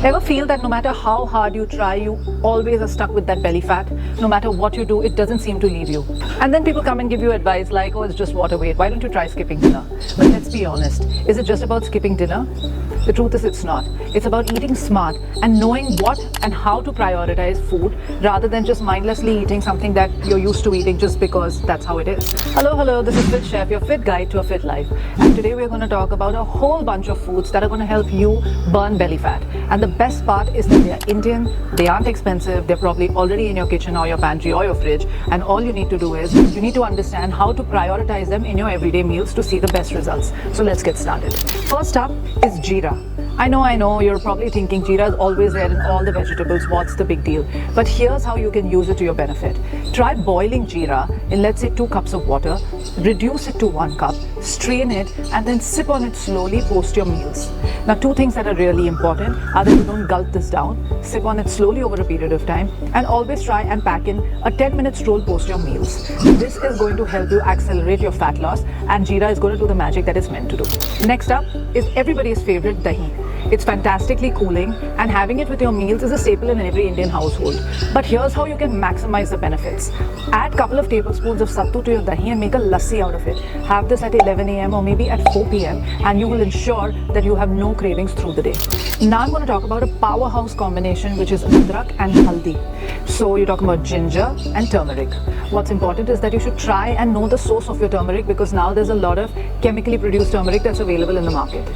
Ever feel that no matter how hard you try, you always are stuck with that belly fat? No matter what you do, it doesn't seem to leave you. And then people come and give you advice like, oh, it's just water weight. Why don't you try skipping dinner? But let's be honest. Is it just about skipping dinner? The truth is it's not. It's about eating smart and knowing what and how to prioritize food rather than just mindlessly eating something that you're used to eating just because that's how it is. Hello, this is Fit Chef, your fit guide to a fit life. And today we're going to talk about a whole bunch of foods that are going to help you burn belly fat. And the best part is that they're Indian, they aren't expensive, they're probably already in your kitchen or your pantry or your fridge. And all you need to do is you need to understand how to prioritize them in your everyday meals to see the best results. So let's get started. First up is Jeera. I know, you're probably thinking Jeera is always there in all the vegetables, what's the big deal? But here's how you can use it to your benefit. Try boiling Jeera in, let's say, 2 cups of water, reduce it to 1 cup, strain it, and then sip on it slowly post your meals. Now, 2 things that are really important are that you don't gulp this down, sip on it slowly over a period of time, and always try and pack in a 10-minute stroll post your meals. This is going to help you accelerate your fat loss, and Jeera is going to do the magic that it's meant to do. Next up is everybody's favorite dahi. It's fantastically cooling, and having it with your meals is a staple in every Indian household. But here's how you can maximize the benefits. Add a couple of tablespoons of Sattu to your dahi and make a lassi out of it. Have this at 11 a.m. or maybe at 4 p.m. and you will ensure that you have no cravings through the day. Now I'm going to talk about a powerhouse combination, which is adrak and haldi. So you're talking about ginger and turmeric. What's important is that you should try and know the source of your turmeric, because now there's a lot of chemically produced turmeric that's available in the market.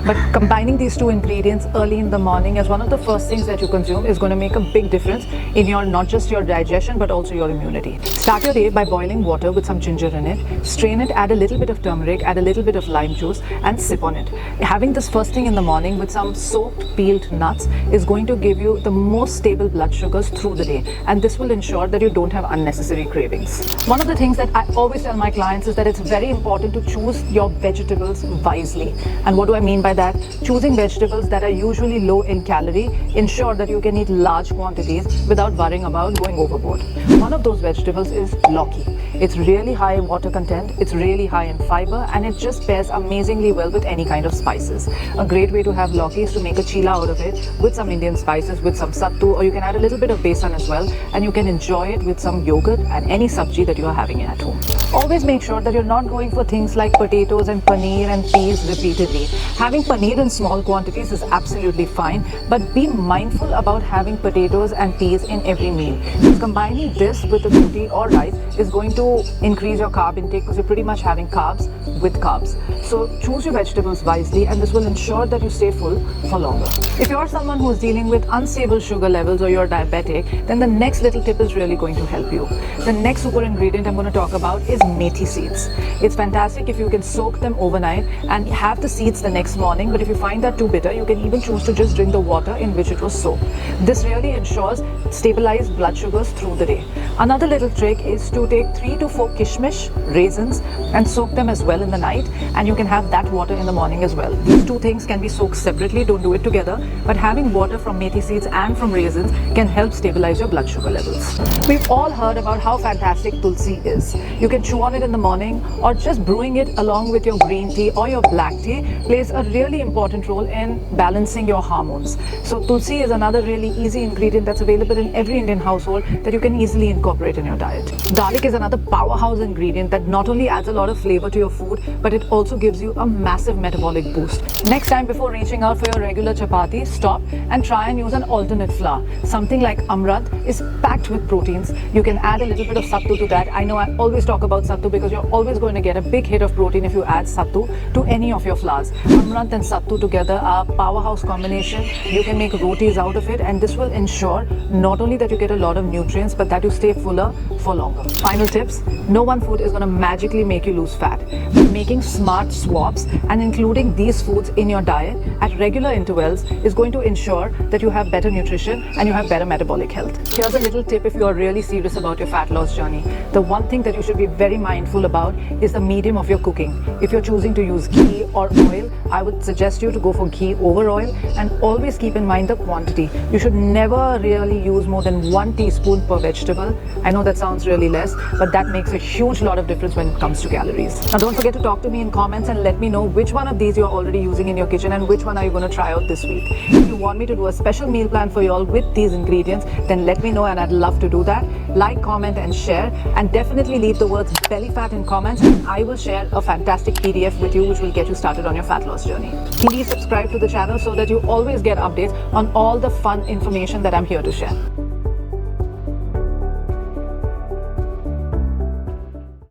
But combining these 2 ingredients early in the morning as one of the first things that you consume is going to make a big difference in your, not just your digestion, but also your immunity. Start your day by boiling water with some ginger in it, strain it, add a little bit of turmeric, add a little bit of lime juice, and sip on it. Having this first thing in the morning with some soaked peeled nuts is going to give you the most stable blood sugars through the day, and this will ensure that you don't have unnecessary cravings. One of the things that I always tell my clients is that it's very important to choose your vegetables wisely. And what do I mean by that? Choosing vegetables that are usually low in calorie ensure that you can eat large quantities without worrying about going overboard. One of those vegetables is Lauki. It's really high in water content, it's really high in fiber, and it just pairs amazingly well with any kind of spices. A great way to have Lauki is to make a chila out of it with some Indian spices, with some sattu, or you can add a little bit of besan as well, and you can enjoy it with some yogurt and any sabji that you are having at home. Always make sure that you're not going for things like potatoes and paneer and peas repeatedly. Having paneer in small quantities is absolutely fine, but be mindful about having potatoes and peas in every meal. Because combining this with a roti or rice is going to increase your carb intake, because you're pretty much having carbs with carbs. So choose your vegetables wisely, and this will ensure that you stay full for longer. If you're someone who's dealing with unstable sugar levels or you're diabetic, then the next little tip is really going to help you. The next super ingredient I'm going to talk about is Methi seeds. It's fantastic if you can soak them overnight and have the seeds the next morning, but if you find that too bitter, you can even choose to just drink the water in which it was soaked. This really ensures stabilized blood sugars through the day. Another little trick is to take 3 to 4 kishmish, raisins, and soak them as well in the night, and you can have that water in the morning as well. These 2 things can be soaked separately, don't do it together, but having water from Methi seeds and from raisins can help stabilize your blood sugar levels. We've all heard about how fantastic Tulsi is. You can chew on it in the morning, or just brewing it along with your green tea or your black tea plays a really important role in balancing your hormones. So Tulsi is another really easy ingredient that's available in every Indian household that you can easily incorporate in your diet. Garlic is another powerhouse ingredient that not only adds a lot of flavor to your food, but it also gives you a massive metabolic boost. Next time, before reaching out for your regular chapati, stop and try and use an alternate flour. Something like Amaranth is packed with proteins. You can add a little bit of sattu to that. I know I always talk about sattu because you're always going to get a big hit of protein if you add sattu to any of your flours. Amaranth and sattu together are a powerhouse combination. You can make rotis out of it, and this will ensure not only that you get a lot of nutrients, but that you stay fuller for longer. Final tips: no one food is going to magically make you lose fat, but making smart swaps and including these foods in your diet at regular intervals is going to ensure that you have better nutrition and you have better metabolic health. Here's a little tip if you are really serious about your fat loss journey. The one thing that you should be very mindful about is the medium of your cooking. If you're choosing to use ghee or oil, I would suggest you to go for ghee over oil, and always keep in mind the quantity. You should never really use more than 1 teaspoon per vegetable. I know that sounds really less, but that that makes a huge lot of difference when it comes to calories. Now don't forget to talk to me in comments and let me know which one of these you're already using in your kitchen and which one are you going to try out this week. If you want me to do a special meal plan for you all with these ingredients, then let me know and I'd love to do that. Like, comment and share, and definitely leave the words belly fat in comments, and I will share a fantastic PDF with you which will get you started on your fat loss journey. Please subscribe to the channel so that you always get updates on all the fun information that I'm here to share.